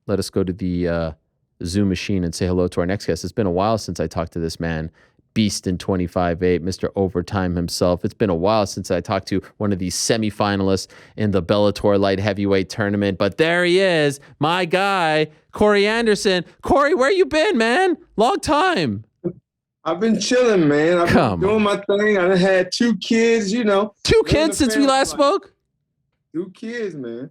let us go to the Zoom machine and say hello to our next guest. It's been a while since I talked to this man, Beast in 25-8, Mr. Overtime himself. It's been a while since I talked to one of these semifinalists in the Bellator light heavyweight tournament. But there he is, my guy, Corey Anderson. Corey, where you been, man? Long time. I've been chilling, man. I've been doing my thing. I done had 2 kids, you know. 2 kids since we last spoke? 2 kids, man.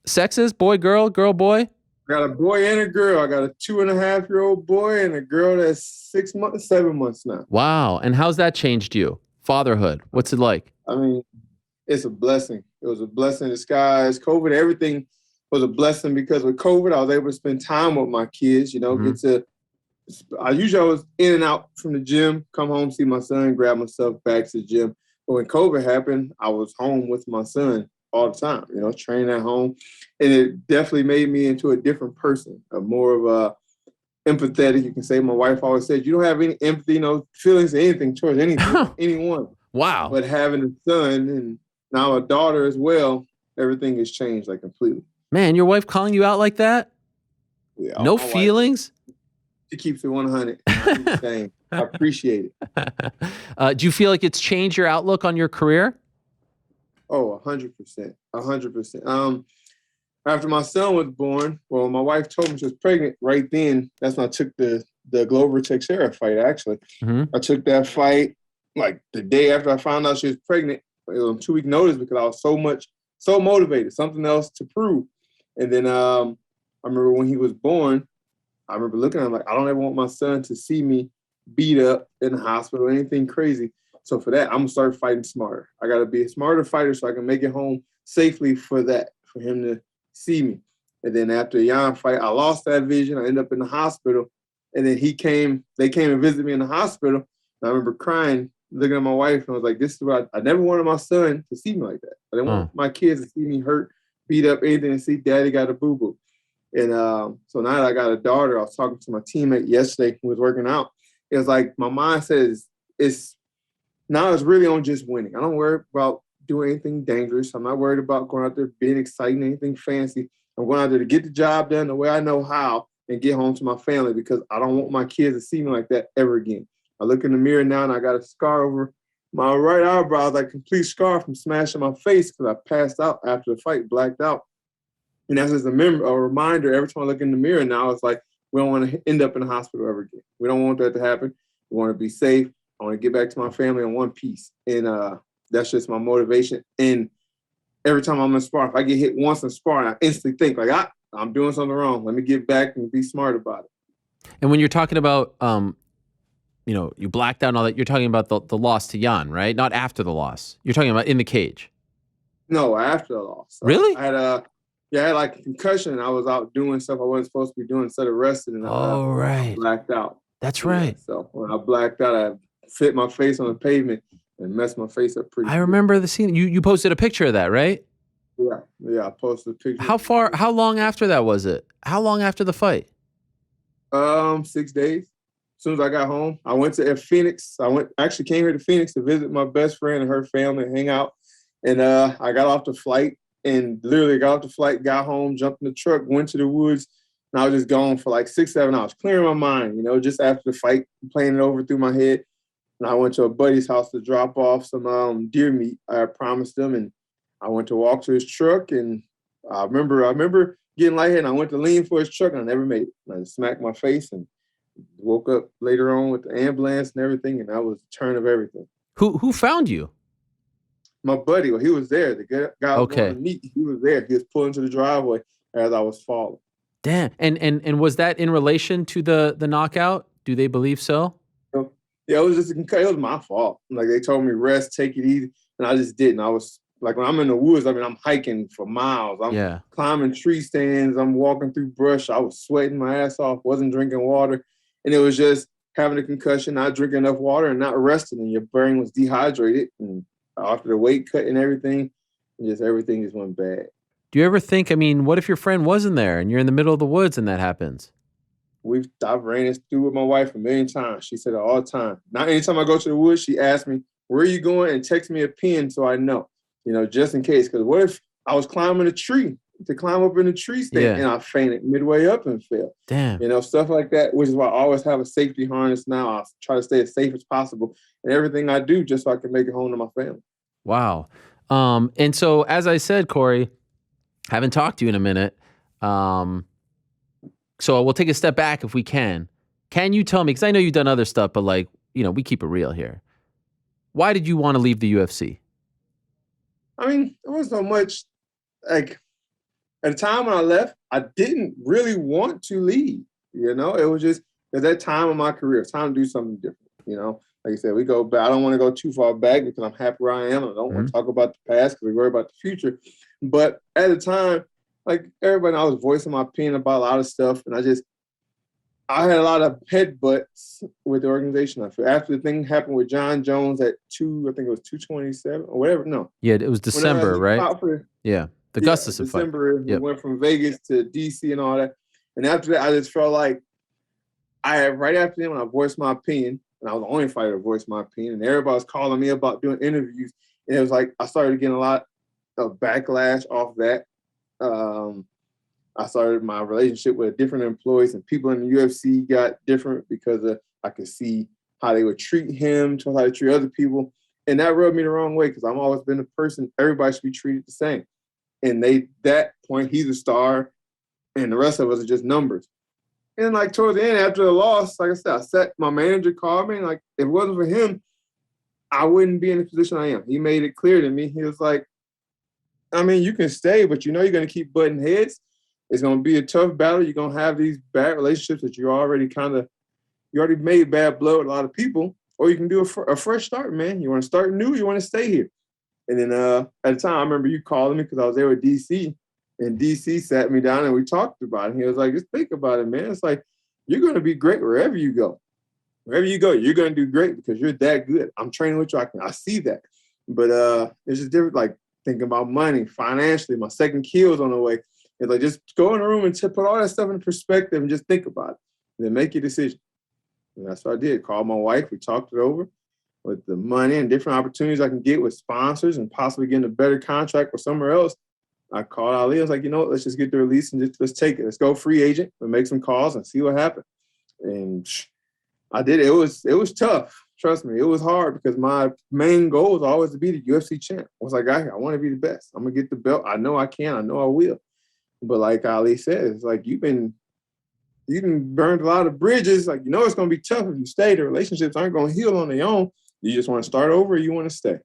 Sexes? Boy, girl, girl, boy? I got a boy and a girl. I got a 2.5-year-old boy and a girl that's 7 months now. Wow. And how's that changed you? Fatherhood. What's it like? I mean, it's a blessing. It was a blessing in disguise. COVID, everything was a blessing because with COVID, I was able to spend time with my kids, you know, I was in and out from the gym, come home, see my son, grab myself back to the gym. But when COVID happened, I was home with my son all the time, you know, training at home. And it definitely made me into a different person, a more of a empathetic, you can say. My wife always said, you don't have any empathy, no feelings or anything towards anyone. Wow. But having a son and now a daughter as well, everything has changed like completely. Man, your wife calling you out like that? Yeah, no feelings? She keeps it 100. I appreciate it. Do you feel like it's changed your outlook on your career? Oh, 100%. 100%. After my son was born, well, my wife told me she was pregnant right then. That's when I took the Glover Teixeira fight, actually. I took that fight like the day after I found out she was pregnant. It was on 2-week notice because I was so motivated, something else to prove. And then I remember when he was born, I remember looking at him like, I don't ever want my son to see me beat up in the hospital or anything crazy. So for that, I'm going to start fighting smarter. I got to be a smarter fighter so I can make it home safely for him to see me. And then after the Jan fight, I lost that vision. I ended up in the hospital. And then they came and visited me in the hospital. And I remember crying, looking at my wife, and I was like, this is what I never wanted my son to see me like that. I didn't want my kids to see me hurt, beat up, anything, and see daddy got a boo-boo. And so now that I got a daughter, I was talking to my teammate yesterday who was working out. It was like my mindset is now it's really on just winning. I don't worry about doing anything dangerous. I'm not worried about going out there being exciting, anything fancy. I'm going out there to get the job done the way I know how and get home to my family because I don't want my kids to see me like that ever again. I look in the mirror now and I got a scar over my right eyebrow, like a complete scar from smashing my face because I passed out after the fight, blacked out. And that's just a reminder every time I look in the mirror now, it's like, we don't want to end up in the hospital ever again. We don't want that to happen. We want to be safe. I want to get back to my family in one piece. And that's just my motivation. And every time I'm in sparring, if I get hit once in sparring, I instantly think like, I'm doing something wrong. Let me get back and be smart about it. And when you're talking about, you blacked out and all that, you're talking about the loss to Jan, right? Not after the loss. You're talking about in the cage. No, after the loss. Really? I had like a concussion and I was out doing stuff I wasn't supposed to be doing instead of resting. And I blacked out. That's right. So when I blacked out, I fit my face on the pavement and messed my face up pretty good. I remember the scene. You posted a picture of that, right? Yeah, I posted a picture. How long after that was it? How long after the fight? 6 days. As soon as I got home, I went to Phoenix. Actually came here to Phoenix to visit my best friend and her family and hang out. And I got off the flight and literally got off the flight, got home, jumped in the truck, went to the woods, and I was just gone for like 6-7 hours, clearing my mind, just after the fight, playing it over through my head. And I went to a buddy's house to drop off some deer meat. I promised him, and I went to walk to his truck, and I remember getting lightheaded, and I went to lean for his truck, and I never made it. And I just smacked my face and woke up later on with the ambulance and everything, and that was the turn of everything. Who found you? My buddy, he was there. The guy was going to meet. He was there. He was pulling to the driveway as I was falling. Damn. And was that in relation to the knockout? Do they believe so? Yeah, it was just it was my fault. Like they told me rest, take it easy, and I just didn't. I was like when I'm in the woods, I'm hiking for miles. I'm climbing tree stands. I'm walking through brush. I was sweating my ass off. Wasn't drinking water, and it was just having a concussion, not drinking enough water, and not resting, and your brain was dehydrated. And after the weight cut and everything just went bad. Do you ever think, what if your friend wasn't there and you're in the middle of the woods and that happens? I've ran this through with my wife a million times. She said it all the time. Now, anytime I go to the woods, she asks me, where are you going? And text me a pin so I know, just in case. Because what if I was climbing a tree? to climb up in the tree stand, Yeah. and I fainted midway up and fell. Damn. You know, stuff like that, which is why I always have a safety harness now. I try to stay as safe as possible in everything I do just so I can make it home to my family. Wow. And so, as I said, Corey, haven't talked to you in a minute. So we'll take a step back if we can. Can you tell me, because I know you've done other stuff, but like, we keep it real here. Why did you want to leave the UFC? I mean, there wasn't so much like at the time when I left, I didn't really want to leave. You know, it was just at that time of my career, it's time to do something different. You know, like I said, we go back. I don't want to go too far back because I'm happy where I am. I don't want to talk about the past because we worry about the future. But at the time, like everybody, I was voicing my opinion about a lot of stuff, and I had a lot of headbutts with the organization. I feel after the thing happened with John Jones at I think it was 227 or whatever. No, Yeah, it was December, right? Yeah, the Gustafson fight. December. We went from Vegas to DC and all that. And after that, I just felt like right after that, when I voiced my opinion, and I was the only fighter to voice my opinion, and everybody was calling me about doing interviews, and it was like I started getting a lot of backlash off that. I started my relationship with different employees, and people in the UFC got different because I could see how they would treat him, how they treat other people. And that rubbed me the wrong way because I've always been a person, everybody should be treated the same. And that point, he's a star, and the rest of us are just numbers. And like towards the end, after the loss, like I said, my manager called me, and like if it wasn't for him, I wouldn't be in the position I am. He made it clear to me. He was like, I mean, you can stay, but you're going to keep butting heads. It's going to be a tough battle. You're going to have these bad relationships that you already made bad blood with a lot of people, or you can do a fresh start, man. You want to start new, you want to stay here. And then at the time, I remember you calling me because I was there with DC, and DC sat me down and we talked about it. And he was like, just think about it, man. It's like, you're going to be great wherever you go. Wherever you go, you're going to do great because you're that good. I'm training with you. I see that. But it's just different, like thinking about money, financially. My second kill's on the way. It's like, just go in the room and put all that stuff in perspective and just think about it. And then make your decision. And that's what I did. Called my wife. We talked it over with the money and different opportunities I can get with sponsors and possibly getting a better contract with somewhere else. I called Ali. I was like, you know what? Let's just get the release and let's take it. Let's go free agent and make some calls and see what happens. And I did. It was tough. Trust me, it was hard because my main goal was always to be the UFC champ. Once I got here, I want to be the best. I'm gonna get the belt. I know I can. I know I will. But like Ali said, it's like you burned a lot of bridges. Like, it's gonna be tough if you stay. The relationships aren't gonna heal on their own. You just want to start over, or you want to stay.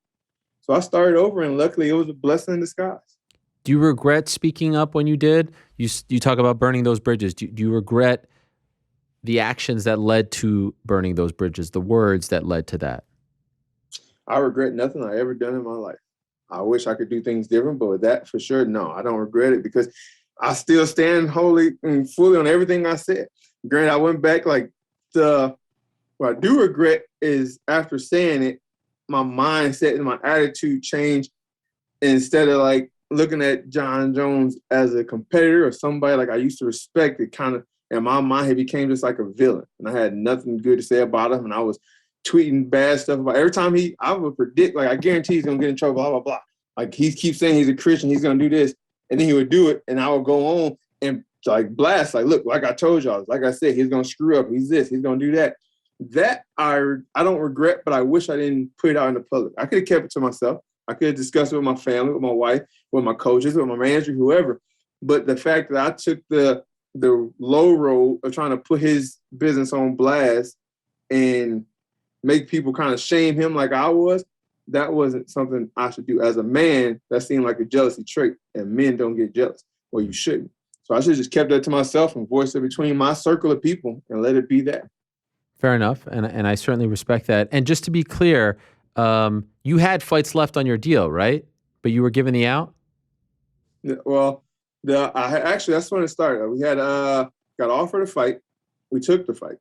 So I started over, and luckily, it was a blessing in disguise. Do you regret speaking up when you did? You talk about burning those bridges. Do you regret the actions that led to burning those bridges, the words that led to that? I regret nothing I ever done in my life. I wish I could do things different, but with that, for sure, no, I don't regret it because I still stand wholly and fully on everything I said. Granted, I went back, what I do regret is after saying it, my mindset and my attitude changed. Instead of like looking at John Jones as a competitor or somebody like I used to respect, it kind of, in my mind, he became just like a villain. And I had nothing good to say about him. And I was tweeting bad stuff about every time I would predict, like, I guarantee he's going to get in trouble, blah, blah, blah. Like, he keeps saying he's a Christian, he's going to do this. And then he would do it. And I would go on and like blast, like, look, like I told y'all, like I said, he's going to screw up. He's this, he's going to do that. That I don't regret, but I wish I didn't put it out in the public. I could have kept it to myself. I could have discussed it with my family, with my wife, with my coaches, with my manager, whoever. But the fact that I took the low road of trying to put his business on blast and make people kind of shame him like I was, that wasn't something I should do. As a man, that seemed like a jealousy trait, and men don't get jealous. Well, you shouldn't. So I should have just kept that to myself and voiced it between my circle of people and let it be that. Fair enough, and I certainly respect that. And just to be clear, you had fights left on your deal, right? But you were given the out? Well, that's when it started. We had got offered a fight. We took the fight.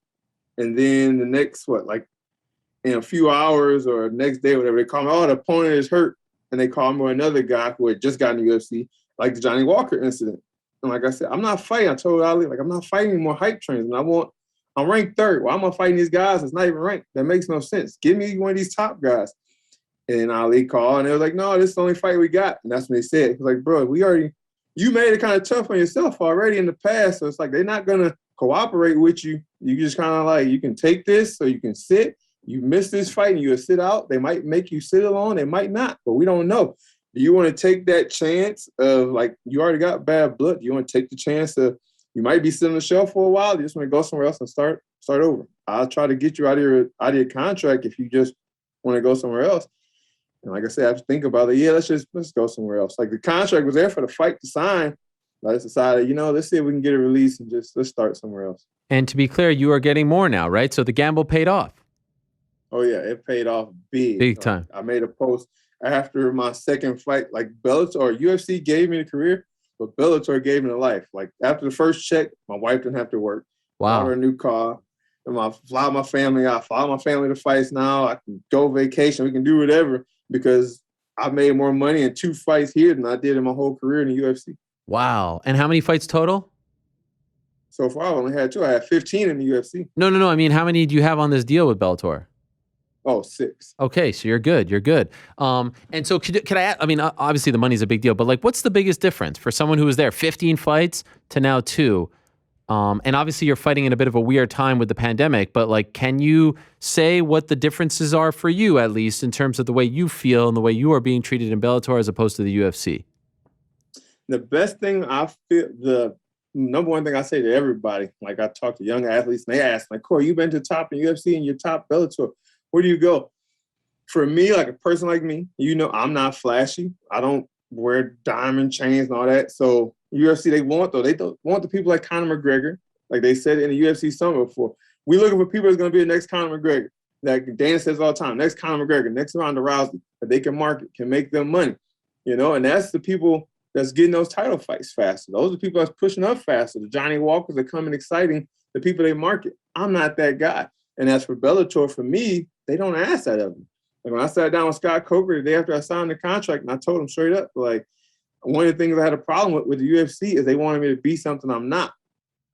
And then the next, in a few hours or next day, whatever, they called me, the opponent is hurt. And they called me another guy who had just gotten the UFC, like the Johnny Walker incident. And like I said, I'm not fighting. I told Ali, I'm not fighting any more hype trains. And I'm ranked third. Why am I fighting these guys that's not even ranked? That makes no sense. Give me one of these top guys. And Ali called, and they was like, no, this is the only fight we got. And that's when they said, he was like, bro, we already you made it kind of tough on yourself already in the past. So it's like they're not gonna cooperate with you. You just kind of like, you can take this or you can sit. You miss this fight and you'll sit out. They might make you sit alone. They might not, but we don't know. Do you want to take that chance of, like, you already got bad blood? Do you want to take the chance of, you might be sitting on the shelf for a while. You just want to go somewhere else and start over. I'll try to get you out of your contract if you just want to go somewhere else. And like I said, I have to think about it. Yeah, let's go somewhere else. Like, the contract was there for the fight to sign. I just decided, let's see if we can get a release and let's start somewhere else. And to be clear, you are getting more now, right? So the gamble paid off. Oh yeah, it paid off big. Big time. I made a post after my second fight. Like, Bellator, UFC gave me the career, but Bellator gave me the life. Like, after the first check, my wife didn't have to work. Wow. Bought her a new car. And I fly my family out. Fly my family to fights now. I can go vacation. We can do whatever because I made more money in 2 fights here than I did in my whole career in the UFC. Wow. And how many fights total? So far, I only had 2. I had 15 in the UFC. No. I mean, how many do you have on this deal with Bellator? Oh, 6. Okay, so you're good. And so could I, I mean, obviously the money's a big deal, but like, what's the biggest difference for someone who was there 15 fights to now 2? And obviously you're fighting in a bit of a weird time with the pandemic, but like, can you say what the differences are for you, at least in terms of the way you feel and the way you are being treated in Bellator as opposed to the UFC? The best thing I feel, the number one thing I say to everybody, like, I talk to young athletes and they ask, like, Corey, you've been to top in UFC and you're top Bellator. Where do you go? For me, like a person like me, I'm not flashy. I don't wear diamond chains and all that. So UFC, they want the people like Conor McGregor. Like they said in the UFC summit before, we looking for people that's going to be the next Conor McGregor. Like Dana says all the time, next Conor McGregor, next Ronda Rousey, that they can market, can make them money. And that's the people that's getting those title fights faster. Those are the people that's pushing up faster. The Johnny Walkers are coming exciting, the people they market. I'm not that guy. And as for Bellator, for me, they don't ask that of me. Like, when I sat down with Scott Coker the day after I signed the contract, and I told him straight up, like, one of the things I had a problem with the UFC is they wanted me to be something I'm not.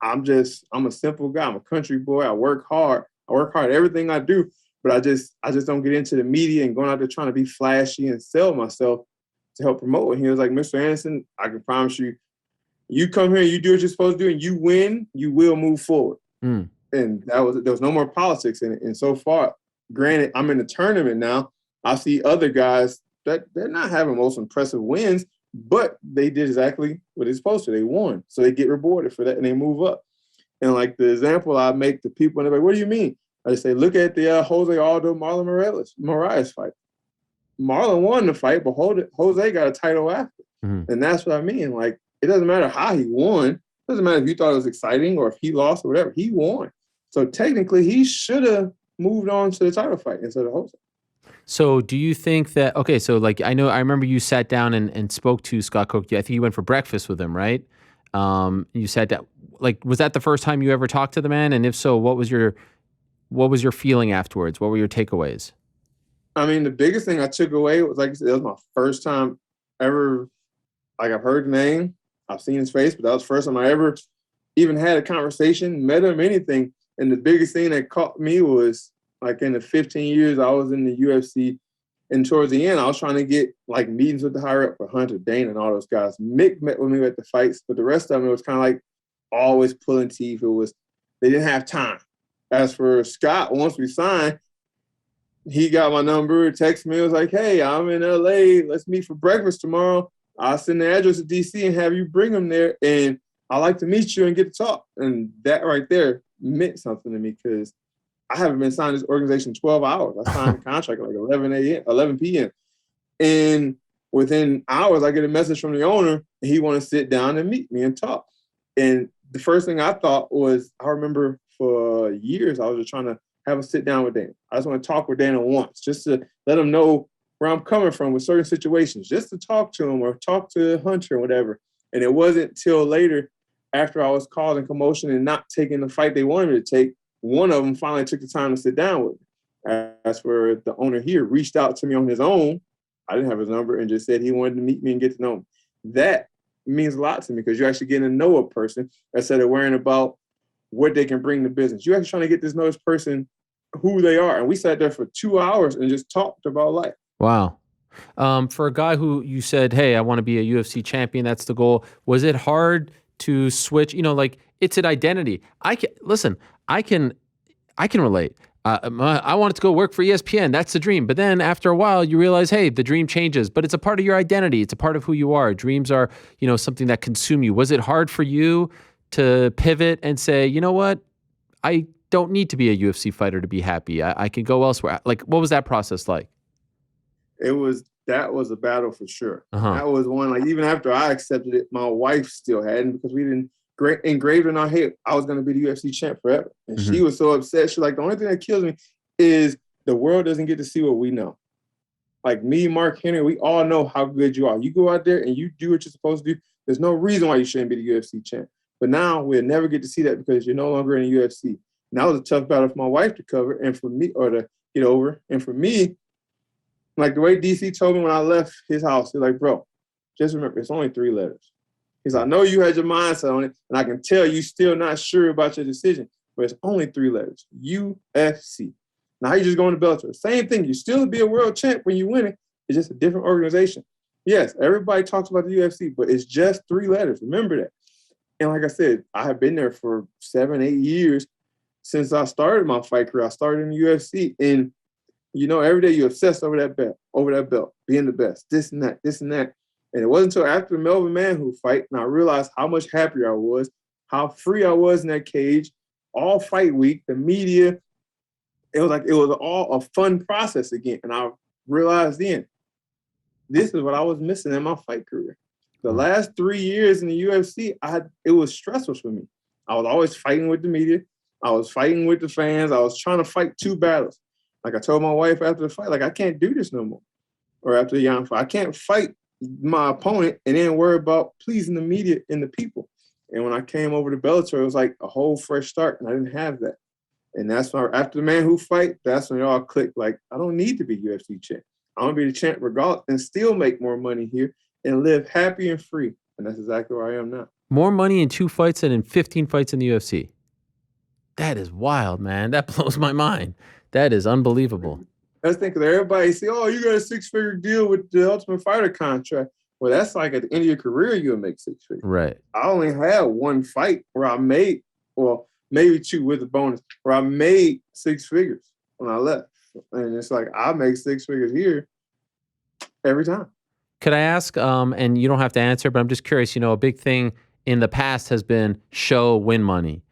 I'm a simple guy. I'm a country boy. I work hard. At everything I do, but I just don't get into the media and going out there trying to be flashy and sell myself to help promote. And he was like, Mr. Anderson, I can promise you, you come here, you do what you're supposed to do, and you win, you will move forward. And there was no more politics in it. And so far, granted, I'm in the tournament now. I see other guys that they're not having most impressive wins, but they did exactly what they're supposed to. They won. So they get rewarded for that and they move up. And like the example I make to people, and they're like, what do you mean? I just say, look at the Jose Aldo Marlon Moraes fight. Marlon won the fight, but Jose got a title after. And that's what I mean. Like, it doesn't matter how he won. It doesn't matter if you thought it was exciting or if he lost or whatever. He won. So technically, he should have moved on to the title fight instead of Jose. So do you think that, okay, so like, I remember you sat down and spoke to Scott Coker. I think you went for breakfast with him, right? You sat down, like, was that the first time you ever talked to the man? And if so, what was your feeling afterwards? What were your takeaways? I mean, the biggest thing I took away was, like I said, it was my first time ever, like, I've heard the name, I've seen his face, but that was the first time I ever even had a conversation, met him, anything. And the biggest thing that caught me was, like, in the 15 years I was in the UFC, and towards the end, I was trying to get, like, meetings with the higher up for Hunter, Dana, and all those guys. Mick met with me at the fights, but the rest of them, it was kind of like always pulling teeth. They didn't have time. As for Scott, once we signed, he got my number, texted me, was like, hey, I'm in LA. Let's meet for breakfast tomorrow. I'll send the address to DC and have you bring them there. And I'd like to meet you and get to talk. And that right there meant something to me because I haven't been signed to this organization 12 hours. I signed the contract at like 11 p.m. And within hours, I get a message from the owner, and he wanted to sit down and meet me and talk. And the first thing I thought was, I remember for years, I was just trying to have a sit down with Dana. I just want to talk with Dana once, just to let him know where I'm coming from with certain situations, just to talk to him or talk to Hunter or whatever. And it wasn't till later, after I was causing commotion and not taking the fight they wanted me to take, one of them finally took the time to sit down with me. As for the owner here, reached out to me on his own. I didn't have his number, and just said he wanted to meet me and get to know him. That means a lot to me because you're actually getting to know a person instead of worrying about what they can bring to business. You're actually trying to get to know this person, who they are. And we sat there for 2 hours and just talked about life. Wow. For a guy who you said, "Hey, I want to be a UFC champion. That's the goal." Was it hard to switch? Like it's an identity. I can listen. I can I can relate. I wanted to go work for ESPN. That's the dream. But then after a while, you realize, hey, the dream changes. But it's a part of your identity. It's a part of who you are. Dreams are, something that consume you. Was it hard for you to pivot and say, you know what? I don't need to be a UFC fighter to be happy. I can go elsewhere. Like, what was that process like? That was a battle for sure. Uh huh. That was one, like, even after I accepted it, my wife still hadn't, because we didn't engraved in our head I was going to be the UFC champ forever. And she was so upset. She's like, the only thing that kills me is the world doesn't get to see what we know. Like me, Mark Henry, we all know how good you are. You go out there and you do what you're supposed to do. There's no reason why you shouldn't be the UFC champ. But now we'll never get to see that because you're no longer in the UFC. And that was a tough battle for my wife to cover and for me, or to get over. And for me, like the way DC told me when I left his house, he's like, bro, just remember, it's only 3 letters. He's like, I know you had your mindset on it, and I can tell you still not sure about your decision, but it's only 3 letters, UFC. Now you just going to Bellator. Same thing. You still be a world champ when you win it. It's just a different organization. Yes, everybody talks about the UFC, but it's just 3 letters. Remember that. And like I said, I have been there for 7, 8 years since I started my fight career. I started in the UFC, and every day you obsess over that belt, being the best, this and that, this and that. And it wasn't until after the Melvin Manhoef fight, and I realized how much happier I was, how free I was in that cage, all fight week, the media. It was all a fun process again. And I realized then, this is what I was missing in my fight career. The last 3 years in the UFC, it was stressful for me. I was always fighting with the media. I was fighting with the fans. I was trying to fight 2 battles. Like I told my wife after the fight, like, I can't do this no more. Or after the young fight, I can't fight my opponent and then worry about pleasing the media and the people. And when I came over to Bellator, it was like a whole fresh start, and I didn't have that. And that's why after the Manhoef fight, that's when it all clicked. Like, I don't need to be UFC champ. I want to be the champ regardless and still make more money here and live happy and free. And that's exactly where I am now. More money in 2 fights than in 15 fights in the UFC. That is wild, man. That blows my mind. That is unbelievable. That's the thing, because everybody say, oh, you got a 6-figure deal with the Ultimate Fighter contract. Well, that's like at the end of your career, you'll make 6 figures. Right. I only had 1 fight where I made, well, maybe 2 with a bonus, where I made 6 figures when I left. And it's like, I make 6 figures here every time. Could I ask, and you don't have to answer, but I'm just curious, a big thing in the past has been show win money.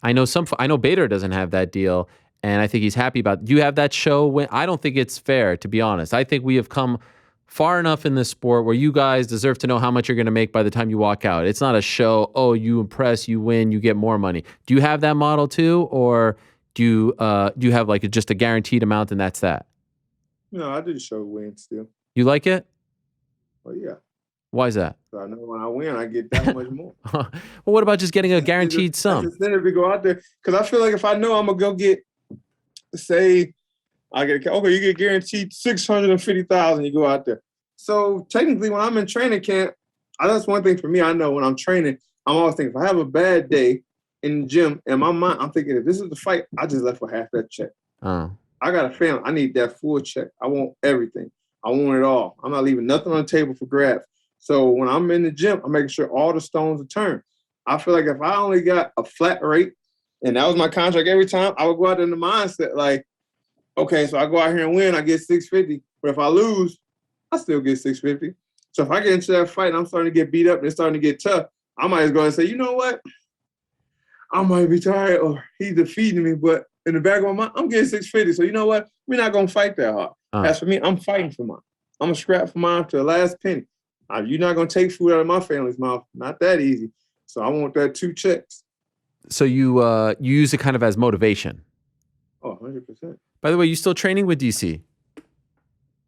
I know Bader doesn't have that deal, and I think he's happy about it. Do you have that show win? I don't think it's fair, to be honest. I think we have come far enough in this sport where you guys deserve to know how much you're going to make by the time you walk out. It's not a show, oh, you impress, you win, you get more money. Do you have that model too, or do you have like just a guaranteed amount and that's that? No, I do the show win still. You like it? Oh, yeah. Why is that? So I know when I win, I get that much more. Well, what about just getting a guaranteed sum? It's incentive to go out there, because I feel like if I know I'm gonna go get, say, you get guaranteed $650,000. You go out there. So technically, when I'm in training camp, that's one thing for me. I know when I'm training, I'm always thinking, if I have a bad day in the gym, in my mind, I'm thinking, if this is the fight, I just left for half that check. Oh. I got a family. I need that full check. I want everything. I want it all. I'm not leaving nothing on the table for grabs. So when I'm in the gym, I'm making sure all the stones are turned. I feel like if I only got a flat rate, and that was my contract every time, I would go out in the mindset like, okay, so I go out here and win, I get 650. But if I lose, I still get 650. So if I get into that fight and I'm starting to get beat up and it's starting to get tough, I might just go and say, you know what? I might be tired, or he's defeating me, but in the back of my mind, I'm getting 650. So you know what? We're not gonna fight that hard. As for me, I'm fighting for mine. I'm gonna scrap for mine to the last penny. You're not gonna take food out of my family's mouth. Not that easy. So I want that 2 checks. So you use it kind of as motivation. Oh, 100%. By the way, you still training with DC?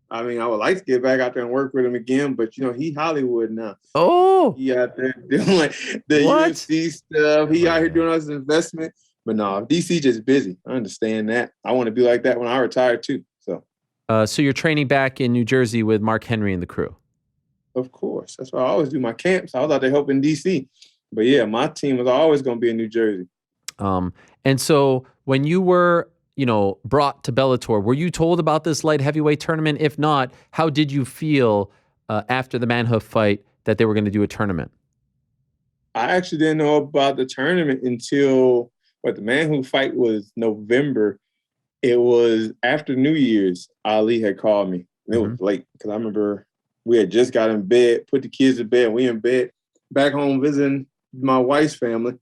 I mean, I would like to get back out there and work with him again, but he Hollywood now. Oh, He out there doing like the What? UFC stuff. He out here doing us investment. But no, DC just busy. I understand that. I want to be like that when I retire too. so you're training back in New Jersey with Mark Henry and the crew. Of course. That's why I always do my camps. I was out there helping DC. But yeah, my team was always going to be in New Jersey. And so when you were, brought to Bellator. Were you told about this light heavyweight tournament? If not, how did you feel after the Manhoef fight that they were going to do a tournament? I actually didn't know about the tournament until the Manhoef fight was November. It was after New Year's. Ali had called me. And it was late because I remember we had just got in bed, put the kids to bed, and we in bed back home visiting my wife's family.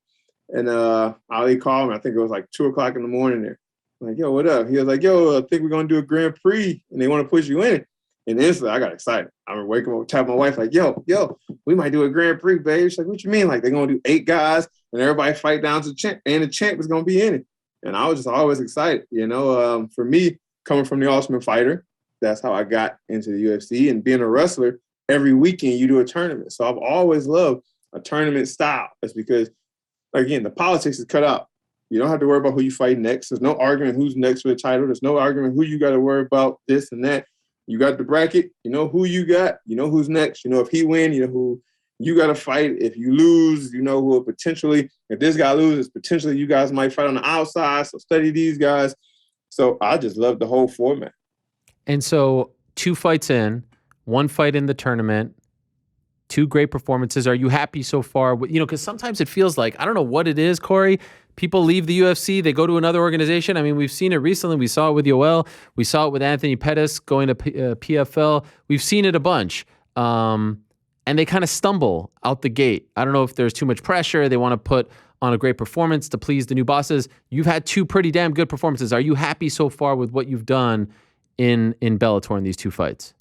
And Ali called me. I think it was like 2:00 in the morning there. I'm like, yo, what up? He was like, yo, I think we're going to do a Grand Prix, and they want to push you in it. And instantly, I got excited. I remember waking up, tapping my wife, like, yo, we might do a Grand Prix, babe. She's like, what you mean? Like, they're going to do 8 guys, and everybody fight down to the champ, and the champ is going to be in it. And I was just always excited. For me, coming from the Ultimate Fighter, that's how I got into the UFC. And being a wrestler, every weekend you do a tournament. So I've always loved a tournament style. It's because, again, the politics is cut out. You don't have to worry about who you fight next. There's no argument who's next for the title. There's no argument who you got to worry about this and that. You got the bracket. You know who you got. You know who's next. You know if he win, you know who you got to fight. If you lose, you know who potentially, if this guy loses, potentially you guys might fight on the outside. So study these guys. So I just love the whole format. And so 2 fights in, 1 fight in the tournament, 2 great performances. Are you happy so far? Because sometimes it feels like, I don't know what it is, Corey. People leave the UFC, they go to another organization. I mean, we've seen it recently. We saw it with Yoel. We saw it with Anthony Pettis going to PFL. We've seen it a bunch. And they kind of stumble out the gate. I don't know if there's too much pressure. They want to put on a great performance to please the new bosses. You've had 2 pretty damn good performances. Are you happy so far with what you've done in Bellator in these 2 fights?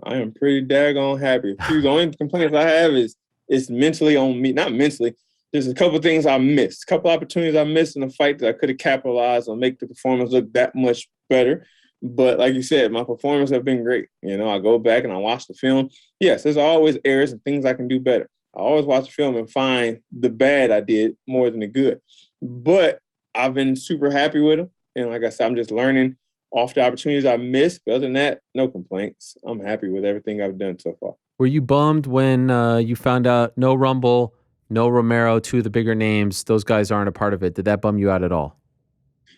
I am pretty daggone happy. The only complaints I have is it's mentally on me. Not mentally. There's a couple of things I missed. A couple opportunities I missed in the fight that I could have capitalized on, make the performance look that much better. But like you said, my performance have been great. I go back and I watch the film. Yes, there's always errors and things I can do better. I always watch the film and find the bad I did more than the good. But I've been super happy with them. And like I said, I'm just learning off the opportunities I missed. But other than that, no complaints. I'm happy with everything I've done so far. Were you bummed when you found out no Rumble, no Romero, 2 of the bigger names, those guys aren't a part of it? Did that bum you out at all?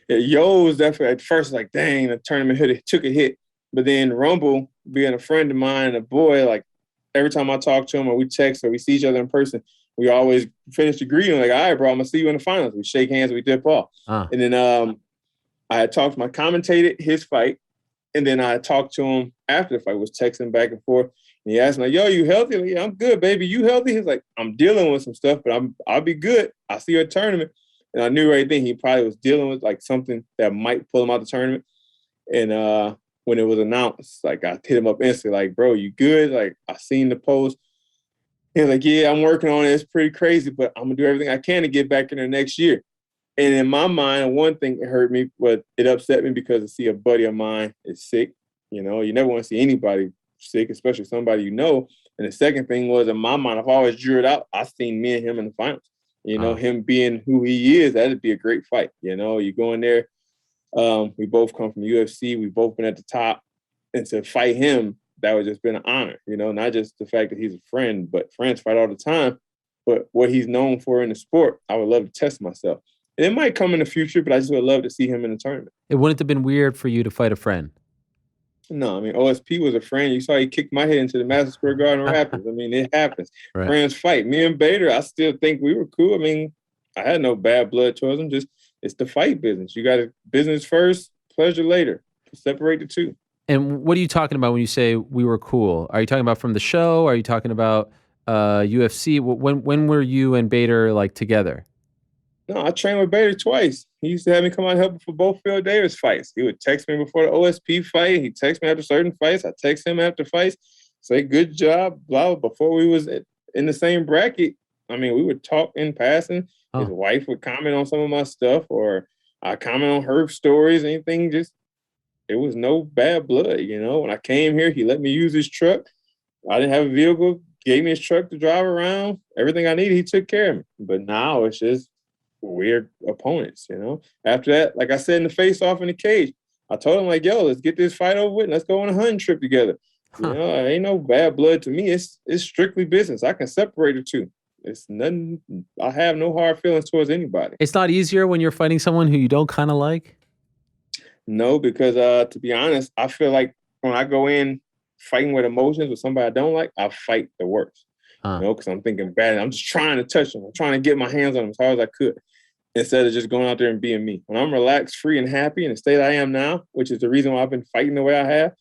Yeah, Yo was definitely at first like, dang, the tournament took a hit. But then Rumble, being a friend of mine and a boy, like every time I talk to him or we text or we see each other in person, we always finish agreeing, like, all right, bro, I'm going to see you in the finals. We shake hands, we dip off. And then I had talked to my commentator, his fight, and then I talked to him after the fight, was texting back and forth. And he asked me, like, yo, you healthy? Like, yeah, I'm good, baby. You healthy? He's like, I'm dealing with some stuff, but I'll be good. I'll see you at tournament. And I knew right then he probably was dealing with like something that might pull him out the tournament. And when it was announced, like I hit him up instantly, like, bro, you good? Like, I seen the post. He was like, yeah, I'm working on it. It's pretty crazy, but I'm gonna do everything I can to get back in there next year. And in my mind, one thing that hurt me, but it upset me because to see a buddy of mine is sick. You never want to see anybody sick, especially somebody you know. And the second thing was, in my mind, I've always drew it out. I seen me and him in the finals. Him being who he is, that'd be a great fight. You go in there. We both come from the UFC. We've both been at the top. And to fight him, that would just been an honor. Not just the fact that he's a friend, but friends fight all the time. But what he's known for in the sport, I would love to test myself. And it might come in the future, but I just would love to see him in the tournament. It wouldn't have been weird for you to fight a friend. No, I mean, OSP was a friend. You saw he kicked my head into the Madison Square Garden Rapids. I mean, it happens. Right. Friends fight. Me and Bader, I still think we were cool. I mean, I had no bad blood towards him. Just, it's the fight business. You got to business first, pleasure later. Separate the two. And what are you talking about when you say we were cool? Are you talking about from the show? Are you talking about UFC? When were you and Bader like together? No, I trained with Bader twice. He used to have me come out and help for both Phil Davis fights. He would text me before the OSP fight. He'd text me after certain fights. I text him after fights, say good job, blah, blah. Before we was in the same bracket, I mean, we would talk in passing. Oh. His wife would comment on some of my stuff, or I comment on her stories, anything. Just, it was no bad blood, When I came here, he let me use his truck. I didn't have a vehicle, gave me his truck to drive around. Everything I needed, he took care of me. But now it's just weird opponents, After that, like I said in the face-off in the cage, I told him, like, yo, let's get this fight over with and let's go on a hunting trip together. Ain't no bad blood to me. It's strictly business. I can separate the two. It's nothing. I have no hard feelings towards anybody. It's not easier when you're fighting someone who you don't kind of like? No, because to be honest, I feel like when I go in fighting with emotions with somebody I don't like, I fight the worst. You Huh. know, because I'm thinking bad. I'm just trying to touch them. I'm trying to get my hands on them as hard as I could instead of just going out there and being me. When I'm relaxed, free, and happy in the state I am now, which is the reason why I've been fighting the way I have,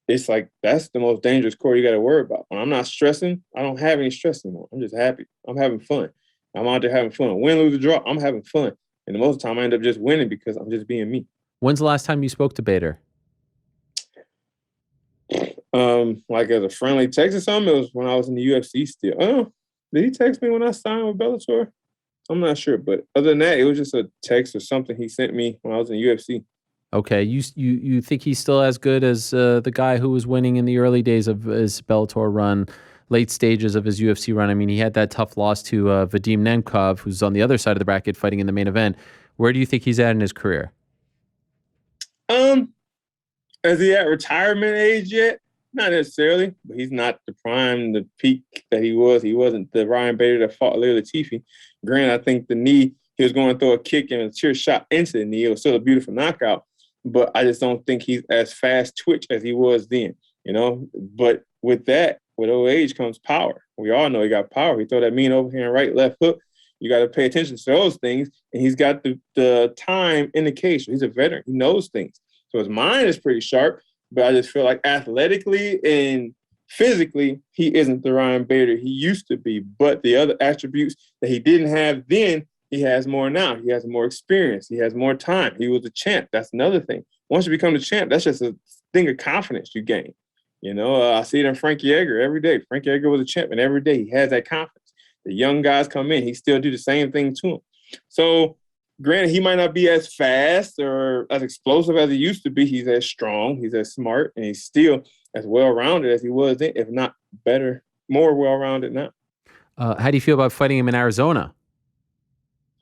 it's like that's the most dangerous core you got to worry about. When I'm not stressing, I don't have any stress anymore. I'm just happy. I'm having fun. I'm out there having fun. Win, lose, or draw, I'm having fun. And the most of the time, I end up just winning because I'm just being me. When's the last time you spoke to Bader? Like as a friendly text or something, it was when I was in the UFC still. Oh, did he text me when I signed with Bellator? I'm not sure, but other than that, it was just a text or something he sent me when I was in UFC. Okay, you think he's still as good as the guy who was winning in the early days of his Bellator run, late stages of his UFC run? I mean, he had that tough loss to Vadim Nemkov, who's on the other side of the bracket fighting in the main event. Where do you think he's at in his career? Um, is he at retirement age yet? Not necessarily, but he's not the prime, the peak that he was. He wasn't the Ryan Bader that fought Lil Latifi. Granted, I think the knee, he was going to throw a kick and a tear shot into the knee. It was still a beautiful knockout, but I just don't think he's as fast twitch as he was then, you know? But with that, with old age comes power. We all know he got power. He throw that mean overhand right, left hook. You got to pay attention to those things. And he's got the time in the cage. So he's a veteran. He knows things. So his mind is pretty sharp, but I just feel like athletically and physically, he isn't the Ryan Bader he used to be. But the other attributes that he didn't have then, he has more now. He has more experience. He has more time. He was a champ. That's another thing. Once you become the champ, that's just a thing of confidence you gain. You know, I see it in Frankie Edgar every day. Frankie Edgar was a champ, and every day he has that confidence. The young guys come in, he still do the same thing to him. So, granted, he might not be as fast or as explosive as he used to be. He's as strong, he's as smart, and he's still as well-rounded as he was then, if not better, more well-rounded now. How do you feel about fighting him in Arizona?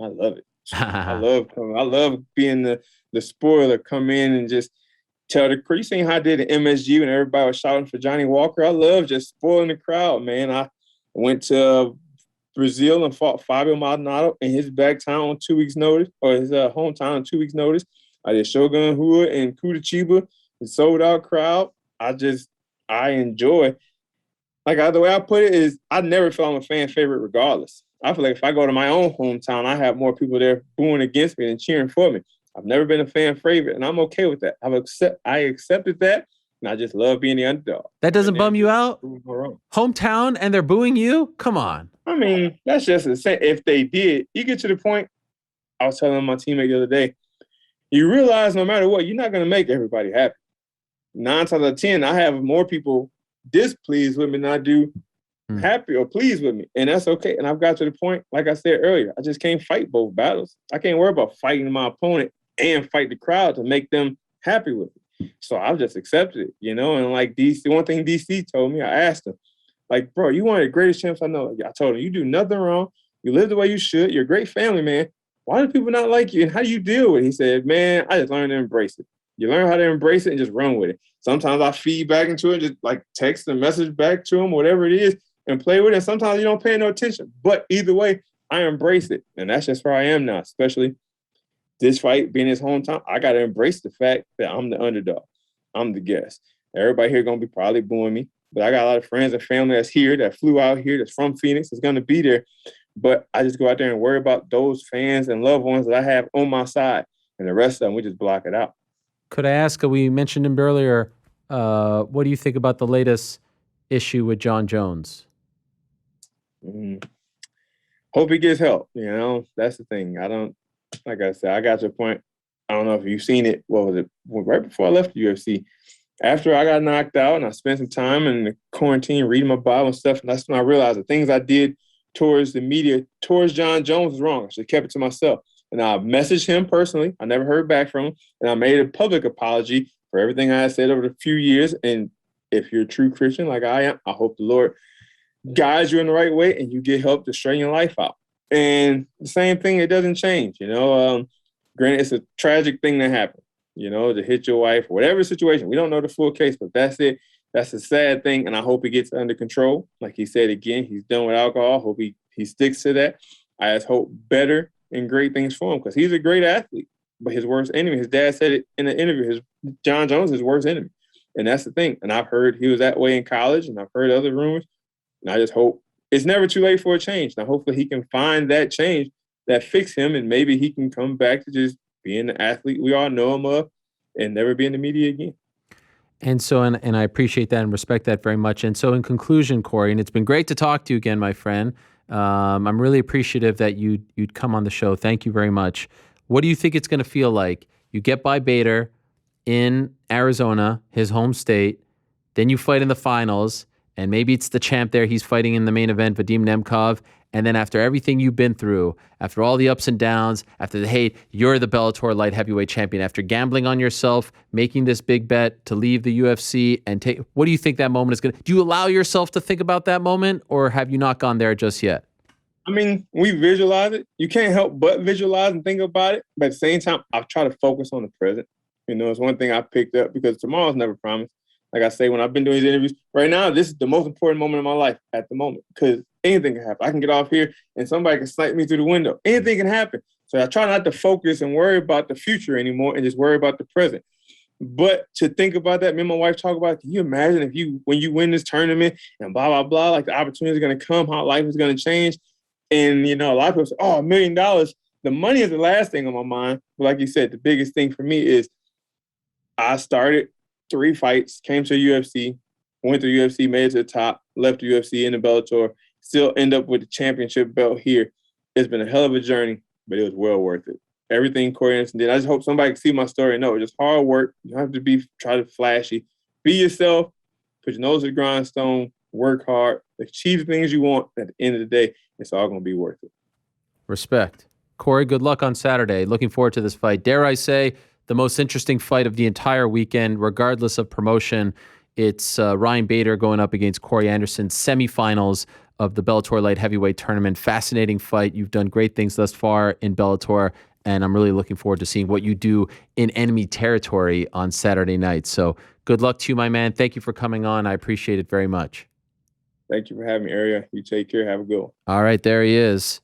I love it. I love being the spoiler, come in and just tell the crowd. You seen how I did at MSG when everybody was shouting for Johnny Walker? I love just spoiling the crowd, man. I went to Brazil and fought Fabio Maldonado in his back town on 2 weeks' notice, or his hometown on 2 weeks' notice. I did Shogun Rua in Curitiba, the sold out crowd. I enjoy. The way I put it is, I never feel I'm a fan favorite regardless. I feel like if I go to my own hometown, I have more people there booing against me than cheering for me. I've never been a fan favorite, and I'm okay with that. I accepted that, and I just love being the underdog. That doesn't bum you out? Hometown and they're booing you? Come on. I mean, that's just insane. If they did, you get to the point, I was telling my teammate the other day, you realize no matter what, you're not going to make everybody happy. 9 times out of 10, I have more people displeased with me than I do happy or pleased with me. And that's okay. And I've got to the point, like I said earlier, I just can't fight both battles. I can't worry about fighting my opponent and fight the crowd to make them happy with me. So I've just accepted it, you know? And like DC, one thing DC told me, I asked him, like, bro, you one of the greatest champs I know. I told him, you do nothing wrong. You live the way you should. You're a great family, man. Why do people not like you? And how do you deal with it? He said, man, I just learned to embrace it. You learn how to embrace it and just run with it. Sometimes I feed back into it, just like text a message back to him, whatever it is, and play with it. And sometimes you don't pay no attention. But either way, I embrace it. And that's just where I am now, especially this fight being his hometown. I got to embrace the fact that I'm the underdog. I'm the guest. Everybody here going to be probably booing me. But I got a lot of friends and family that's here, that flew out here, that's from Phoenix, that's going to be there. But I just go out there and worry about those fans and loved ones that I have on my side. And the rest of them, we just block it out. Could I ask, we mentioned him earlier, what do you think about the latest issue with John Jones? Hope he gets help. You know, that's the thing. Like I said, I got to a point. I don't know if you've seen it. What was it? Right before I left the UFC. After I got knocked out and I spent some time in the quarantine reading my Bible and stuff, and that's when I realized the things I did towards the media, towards John Jones was wrong. I should have kept it to myself. And I messaged him personally. I never heard back from him. And I made a public apology for everything I had said over the few years. And if you're a true Christian like I am, I hope the Lord guides you in the right way and you get help to straighten your life out. And the same thing, it doesn't change. You know, granted, it's a tragic thing that happened, you know, to hit your wife, whatever situation. We don't know the full case, but that's it. That's a sad thing. And I hope he gets under control. Like he said again, he's done with alcohol. Hope he sticks to that. I just hope better and great things for him because he's a great athlete. but his worst enemy. His dad said it in an interview. John Jones is his worst enemy. And that's the thing. And I've heard he was that way in college, and I've heard other rumors. And I just hope it's never too late for a change. Now, hopefully he can find that change that fix him, and maybe he can come back to just being the athlete we all know him of and never be in the media again. And so, and I appreciate that and respect that very much. And so in conclusion, Corey, and it's been great to talk to you again, my friend. I'm really appreciative that you'd come on the show. Thank you very much. What do you think it's going to feel like? You get by Bader in Arizona, his home state, then you fight in the finals, and maybe it's the champ there. He's fighting in the main event, Vadim Nemkov. And then after everything you've been through, after all the ups and downs, after the hate, you're the Bellator light heavyweight champion. After gambling on yourself, making this big bet to leave the UFC and take, what do you think that moment is going to, do you allow yourself to think about that moment, or have you not gone there just yet? I mean, we visualize it. You can't help but visualize and think about it. But at the same time, I try to focus on the present. You know, it's one thing I picked up because tomorrow's never promised. Like I say, when I've been doing these interviews, right now, this is the most important moment of my life at the moment because anything can happen. I can get off here and somebody can snipe me through the window. Anything can happen. So I try not to focus and worry about the future anymore and just worry about the present. But to think about that, me and my wife talk about, can you imagine when you win this tournament and blah, blah, blah, like the opportunity is going to come, how life is going to change. And, you know, a lot of people say, oh, $1 million. The money is the last thing on my mind. But like you said, the biggest thing for me is I started 3 fights, came to UFC, went to UFC, made it to the top, left the UFC in the Bellator, still end up with the championship belt here. It's been a hell of a journey, but it was well worth it. Everything Corey Anderson did. I just hope somebody can see my story and know it's just hard work. You don't have to try to flashy. Be yourself, put your nose to the grindstone, work hard, achieve the things you want. At the end of the day, it's all going to be worth it. Respect. Corey, good luck on Saturday. Looking forward to this fight. Dare I say, the most interesting fight of the entire weekend, regardless of promotion. It's Ryan Bader going up against Corey Anderson, semifinals of the Bellator light heavyweight tournament. Fascinating fight. You've done great things thus far in Bellator, and I'm really looking forward to seeing what you do in enemy territory on Saturday night. So good luck to you, my man. Thank you for coming on. I appreciate it very much. Thank you for having me, Ariel. You take care. Have a good one. All right, there he is.